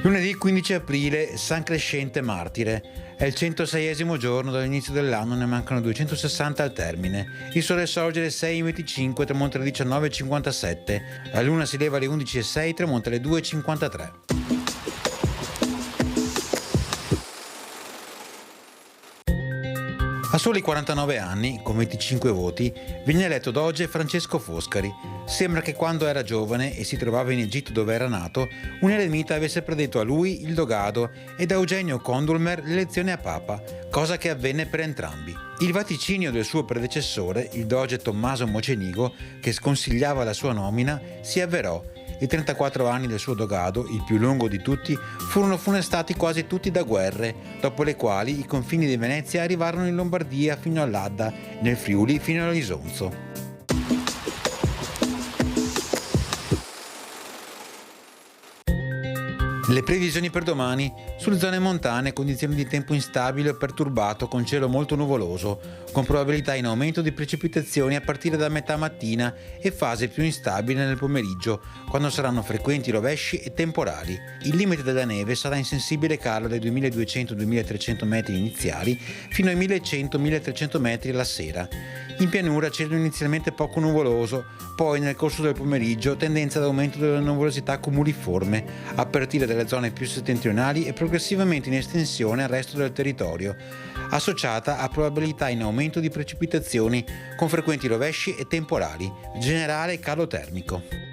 Lunedì 15 aprile, San Crescente Martire. È il 106esimo giorno dall'inizio dell'anno, ne mancano 260 al termine. Il sole sorge alle 6:25, tramonta alle 19:57. La luna si leva alle 11:06, tramonta alle 2:53. A soli 49 anni, con 25 voti, viene eletto doge Francesco Foscari. Sembra che quando era giovane e si trovava in Egitto dove era nato, un eremita avesse predetto a lui il dogado e da Eugenio Condulmer l'elezione a papa, cosa che avvenne per entrambi. Il vaticinio del suo predecessore, il doge Tommaso Mocenigo, che sconsigliava la sua nomina, si avverò. I 34 anni del suo dogado, il più lungo di tutti, furono funestati quasi tutti da guerre, dopo le quali i confini di Venezia arrivarono in Lombardia fino all'Adda, nel Friuli fino all'Isonzo. Le previsioni per domani: sulle zone montane condizioni di tempo instabile o perturbato con cielo molto nuvoloso, con probabilità in aumento di precipitazioni a partire da metà mattina e fase più instabile nel pomeriggio, quando saranno frequenti rovesci e temporali. Il limite della neve sarà in sensibile calo dai 2200-2300 metri iniziali fino ai 1100-1300 metri alla sera. In pianura cielo inizialmente poco nuvoloso, poi nel corso del pomeriggio tendenza ad aumento della nuvolosità cumuliforme, a partire dalle zone più settentrionali e progressivamente in estensione al resto del territorio, associata a probabilità in aumento di precipitazioni con frequenti rovesci e temporali, generale calo termico.